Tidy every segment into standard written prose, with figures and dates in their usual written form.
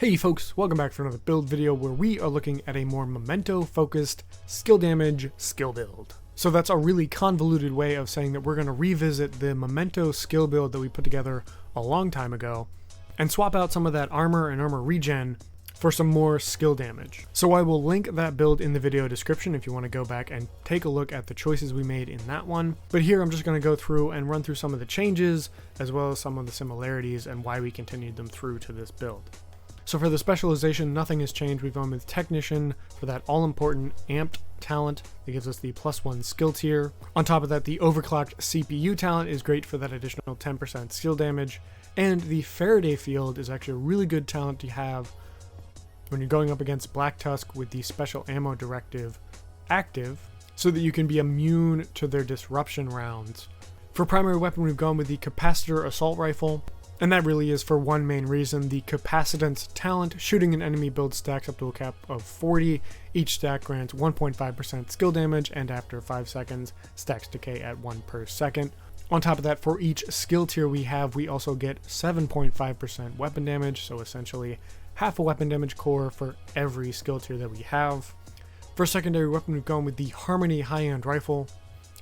Hey folks, welcome back for another build video where we are looking at a more Memento focused skill damage skill build. So that's a really convoluted way of saying that we're going to revisit the Memento skill build that we put together a long time ago and swap out some of that armor and armor regen for some more skill damage. So I will link that build in the video description if you want to go back and take a look at the choices we made in that one. But here I'm just going to go through and run through some of the changes as well as some of the similarities and why we continued them through to this build. So for the specialization, nothing has changed. We've gone with Technician for that all-important amped talent that gives us the +1 skill tier. On top of that, the overclocked CPU talent is great for that additional 10% skill damage. And the Faraday field is actually a really good talent to have when you're going up against Black Tusk with the special ammo directive active, so that you can be immune to their disruption rounds. For primary weapon, we've gone with the Capacitor Assault Rifle. And that really is for one main reason. The Capacitance talent, shooting an enemy build stacks up to a cap of 40. Each stack grants 1.5% skill damage, and after 5 seconds, stacks decay at 1 per second. On top of that, for each skill tier we also get 7.5% weapon damage, so essentially half a weapon damage core for every skill tier that we have. For secondary weapon, we've gone with the Harmony high-end rifle,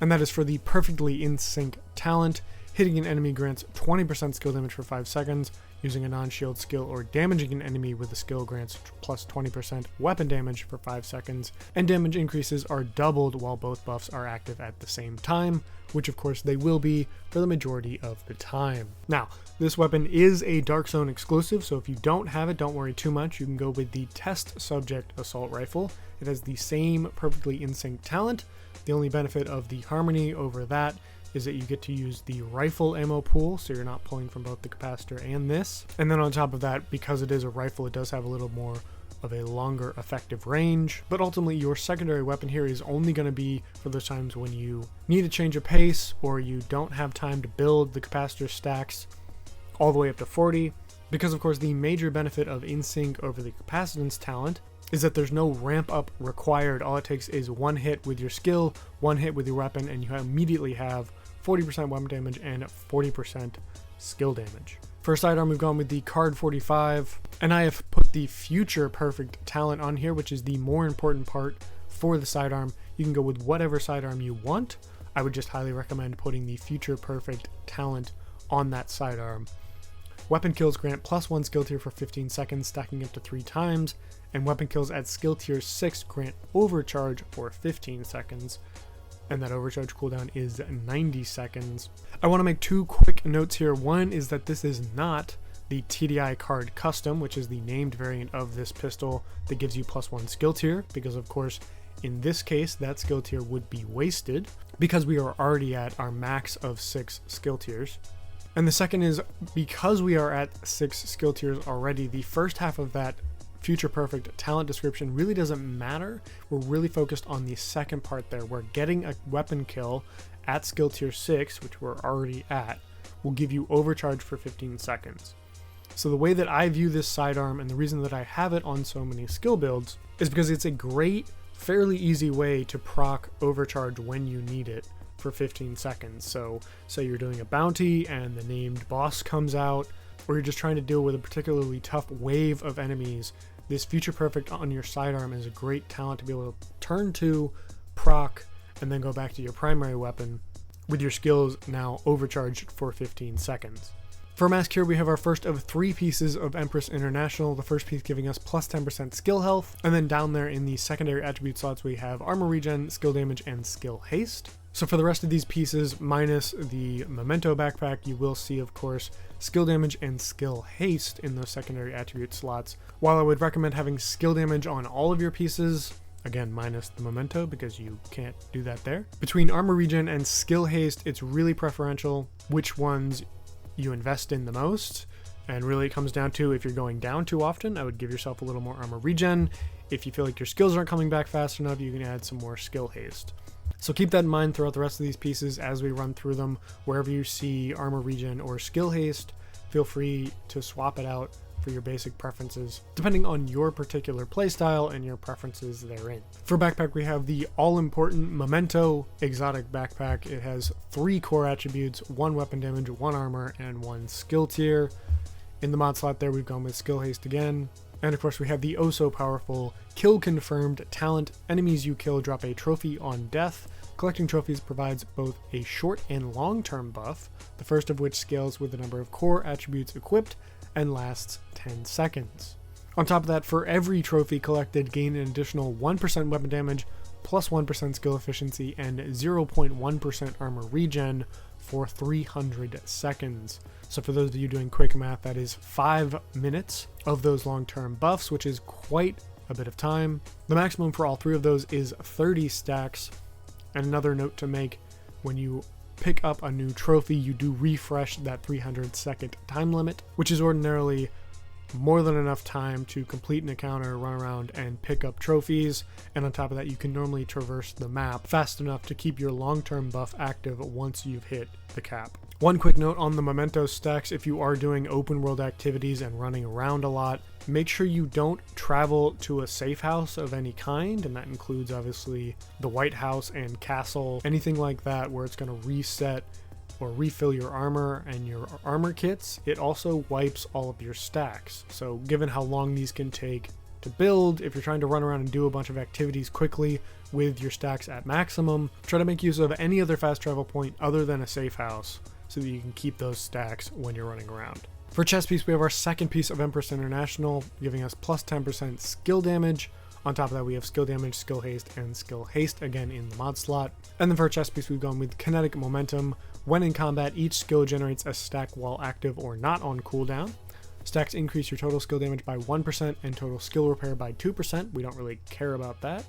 and that is for the perfectly in sync talent. Hitting an enemy grants 20% skill damage for 5 seconds. Using a non-shield skill or damaging an enemy with a skill grants plus 20% weapon damage for 5 seconds. And damage increases are doubled while both buffs are active at the same time, which of course they will be for the majority of the time. Now, this weapon is a Dark Zone exclusive, so if you don't have it, don't worry too much. You can go with the Test Subject Assault Rifle. It has the same perfectly in sync talent. The only benefit of the Harmony over that is that you get to use the rifle ammo pool, so you're not pulling from both the capacitor and this. And then on top of that, because it is a rifle, it does have a little more of a longer effective range. But ultimately, your secondary weapon here is only going to be for those times when you need a change of pace or you don't have time to build the capacitor stacks all the way up to 40. Because of course, the major benefit of in-sync over the capacitance talent is that there's no ramp up required. All it takes is one hit with your skill, one hit with your weapon, and you immediately have 40% weapon damage and 40% skill damage. For sidearm, we've gone with the Card 45, and I have put the Future Perfect talent on here, which is the more important part for the sidearm. You can go with whatever sidearm you want. I would just highly recommend putting the Future Perfect talent on that sidearm. Weapon kills grant +1 skill tier for 15 seconds, stacking up to 3 times, and weapon kills at skill tier 6 grant overcharge for 15 seconds, and that overcharge cooldown is 90 seconds. I want to make 2 quick notes here. One is that this is not the TDI Card Custom, which is the named variant of this pistol that gives you +1 skill tier, because of course in this case that skill tier would be wasted because we are already at our max of 6 skill tiers. And the second is, because we are at 6 skill tiers already, the first half of that Future Perfect talent description really doesn't matter. We're really focused on the second part there, where getting a weapon kill at skill tier 6, which we're already at, will give you overcharge for 15 seconds. So the way that I view this sidearm, and the reason that I have it on so many skill builds, is because it's a great, fairly easy way to proc overcharge when you need it for 15 seconds. So say you're doing a bounty and the named boss comes out, or you're just trying to deal with a particularly tough wave of enemies, this Future Perfect on your sidearm is a great talent to be able to turn to, proc, and then go back to your primary weapon with your skills now overcharged for 15 seconds. For mask here, we have our first of 3 pieces of Empress International, the first piece giving us plus 10% skill health, and then down there in the secondary attribute slots we have armor regen, skill damage, and skill haste. So for the rest of these pieces, minus the Memento backpack, you will see, of course, skill damage and skill haste in those secondary attribute slots. While I would recommend having skill damage on all of your pieces, again, minus the Memento because you can't do that there. Between armor regen and skill haste, it's really preferential which ones you invest in the most. And really it comes down to, if you're going down too often, I would give yourself a little more armor regen. If you feel like your skills aren't coming back fast enough, you can add some more skill haste. So keep that in mind throughout the rest of these pieces as we run through them. Wherever you see armor regen or skill haste, feel free to swap it out for your basic preferences, depending on your particular playstyle and your preferences therein. For backpack, we have the all-important Memento exotic backpack. It has 3 core attributes, 1 weapon damage, 1 armor, and 1 skill tier. In the mod slot there, we've gone with skill haste again, And of course we have the oh so powerful kill confirmed talent. Enemies you kill drop a trophy on death. Collecting trophies provides both a short and long-term buff, the first of which scales with the number of core attributes equipped and lasts 10 seconds. On top of that, for every trophy collected, gain an additional 1% weapon damage, plus 1% skill efficiency, and 0.1% armor regen for 300 seconds. So for those of you doing quick math, that is 5 minutes of those long-term buffs, which is quite a bit of time. The maximum for all three of those is 30 stacks. And another note to make, when you pick up a new trophy, you do refresh that 300-second time limit, which is ordinarily more than enough time to complete an encounter, run around, and pick up trophies. And on top of that, you can normally traverse the map fast enough to keep your long-term buff active once you've hit the cap. One quick note on the Memento stacks: if you are doing open world activities and running around a lot, make sure you don't travel to a safe house of any kind, and that includes obviously the White House and castle, anything like that where it's going to reset or refill your armor and your armor kits. It also wipes all of your stacks. So given how long these can take to build, if you're trying to run around and do a bunch of activities quickly with your stacks at maximum, try to make use of any other fast travel point other than a safe house so that you can keep those stacks when you're running around. For chest piece, we have our second piece of Empress International, giving us plus 10% skill damage. On top of that, we have skill damage, skill haste, and skill haste again in the mod slot. And then for chest piece, we've gone with kinetic momentum. When in combat, each skill generates a stack while active or not on cooldown. Stacks increase your total skill damage by 1% and total skill repair by 2%. We don't really care about that.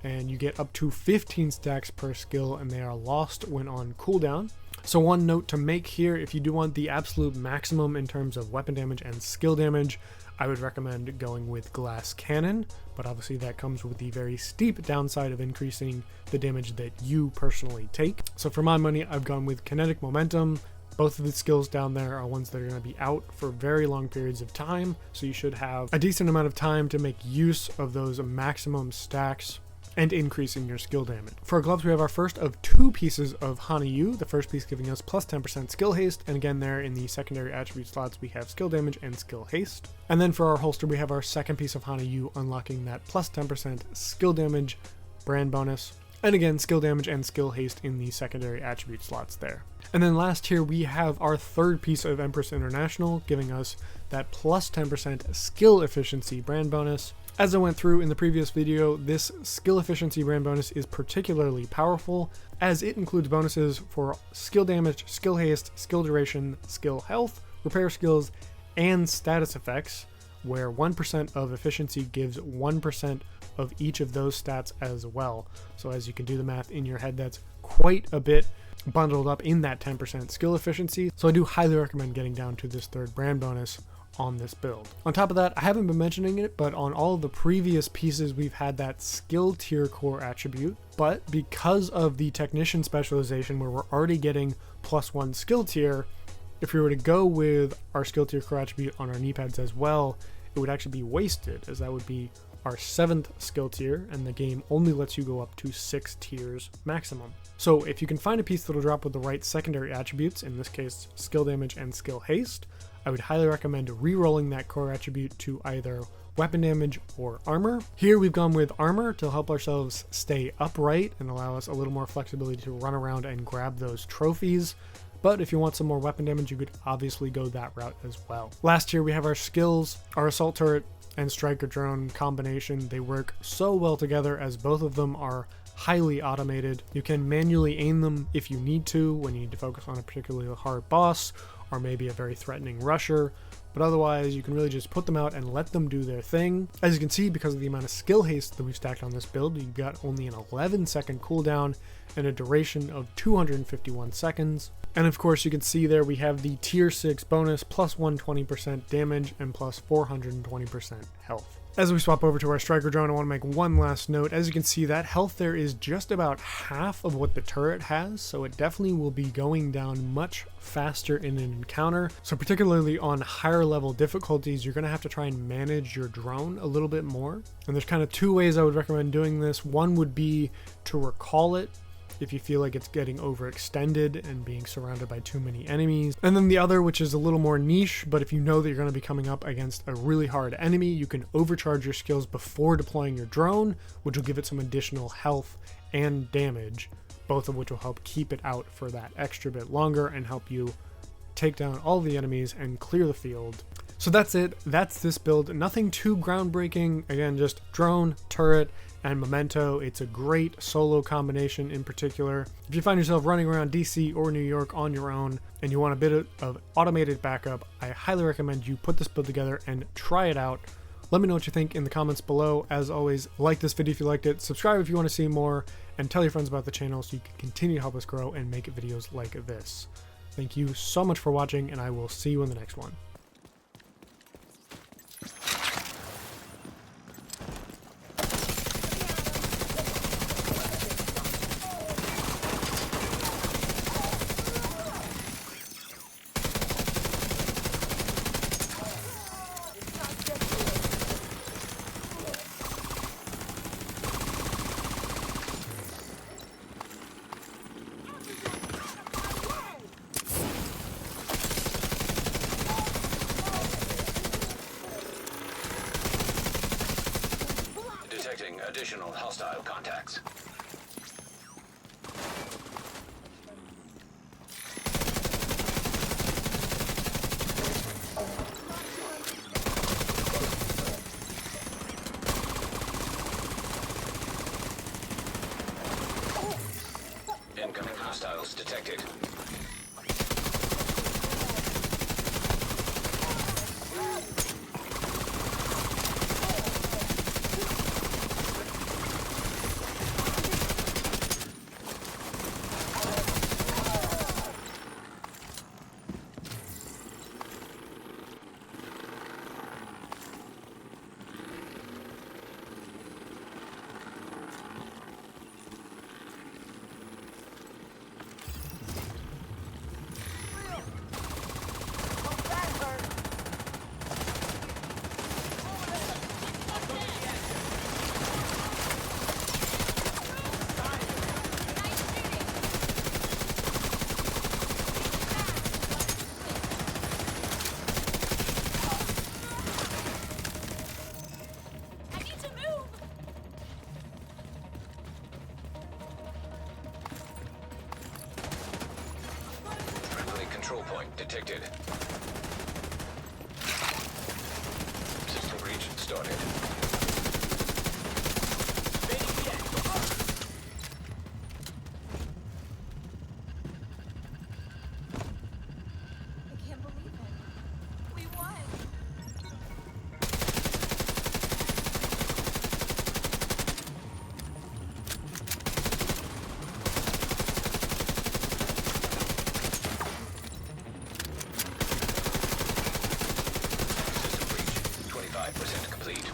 And you get up to 15 stacks per skill, and they are lost when on cooldown. So one note to make here: if you do want the absolute maximum in terms of weapon damage and skill damage, I would recommend going with Glass Cannon, but obviously that comes with the very steep downside of increasing the damage that you personally take. So for my money, I've gone with Kinetic Momentum. Both of the skills down there are ones that are going to be out for very long periods of time, so you should have a decent amount of time to make use of those maximum stacks and increasing your skill damage. For our gloves, we have our first of two pieces of Hana-U, the first piece giving us plus 10% skill haste, and again there in the secondary attribute slots we have skill damage and skill haste. And then for our holster, we have our second piece of Hana-U, unlocking that plus 10% skill damage brand bonus, and again skill damage and skill haste in the secondary attribute slots there. And then last here we have our third piece of Empress International, giving us that plus 10% skill efficiency brand bonus. As I went through in the previous video, this skill efficiency brand bonus is particularly powerful, as it includes bonuses for skill damage, skill haste, skill duration, skill health, repair skills, and status effects, where 1% of efficiency gives 1% of each of those stats as well. So as you can do the math in your head, that's quite a bit bundled up in that 10% skill efficiency. So I do highly recommend getting down to this third brand bonus on this build. On top of that, I haven't been mentioning it, but on all of the previous pieces we've had that skill tier core attribute, but because of the technician specialization where we're already getting +1 skill tier, if we were to go with our skill tier core attribute on our Kneepads as well, it would actually be wasted, as that would be our 7th skill tier, and the game only lets you go up to 6 tiers maximum. So if you can find a piece that'll drop with the right secondary attributes, in this case skill damage and skill haste, I would highly recommend re-rolling that core attribute to either weapon damage or armor. Here we've gone with armor to help ourselves stay upright and allow us a little more flexibility to run around and grab those trophies. But if you want some more weapon damage, you could obviously go that route as well. Last here we have our skills. Our assault turret and striker drone combination, they work so well together as both of them are highly automated. You can manually aim them if you need to, when you need to focus on a particularly hard boss or maybe a very threatening rusher, but otherwise you can really just put them out and let them do their thing. As you can see, because of the amount of skill haste that we've stacked on this build, you've got only an 11-second cooldown and a duration of 251 seconds. And of course you can see there we have the tier 6 bonus, plus 120% damage and plus 420% health. As we swap over to our striker drone, I want to make one last note. As you can see, that health there is just about half of what the turret has, so it definitely will be going down much faster in an encounter. So particularly on higher level difficulties, you're going to have to try and manage your drone a little bit more. And there's kind of two ways I would recommend doing this. One would be to recall it if you feel like it's getting overextended and being surrounded by too many enemies. And then the other, which is a little more niche, but if you know that you're going to be coming up against a really hard enemy, you can overcharge your skills before deploying your drone, which will give it some additional health and damage, both of which will help keep it out for that extra bit longer and help you take down all the enemies and clear the field. So that's it. That's this build. Nothing too groundbreaking. Again, just drone, turret, and Memento. It's a great solo combination in particular. If you find yourself running around DC or New York on your own and you want a bit of automated backup, I highly recommend you put this build together and try it out. Let me know what you think in the comments below. As always, like this video if you liked it, subscribe if you want to see more, and tell your friends about the channel so you can continue to help us grow and make videos like this. Thank you so much for watching, and I will see you in the next one. Detecting additional hostile contacts. Incoming hostiles detected. Control point detected. System breach started. I can't believe it. We won. Complete.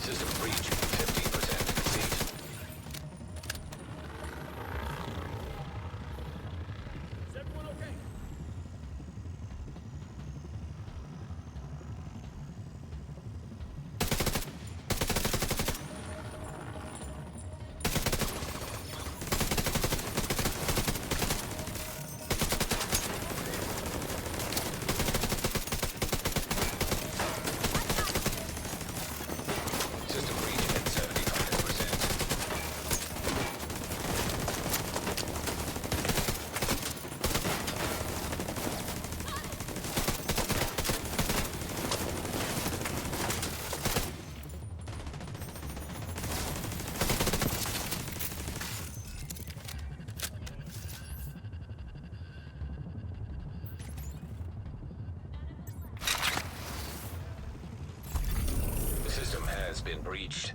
System breach 15% complete. Is everyone okay? System breach at 75%. The system has been breached.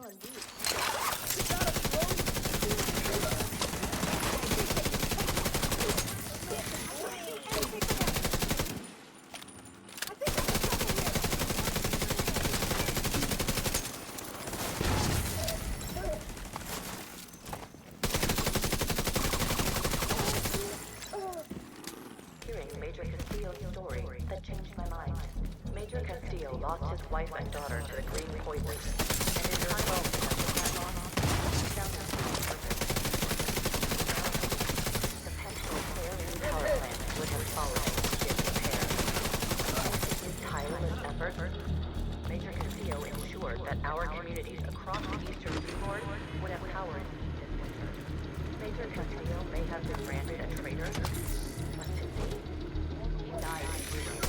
Hearing Major Castillo's story, that changed my mind. Major Castillo lost his wife and daughter to the green poison, and in her soul, the potential clear power plant would have followed in repair. Thanks to his tireless efforts, Major Castillo ensured that our communities across the eastern seaboard would have power this winter. Major Castillo may have been branded a traitor, but to me, he died freely.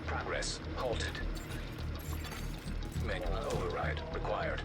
Progress halted. Manual override required.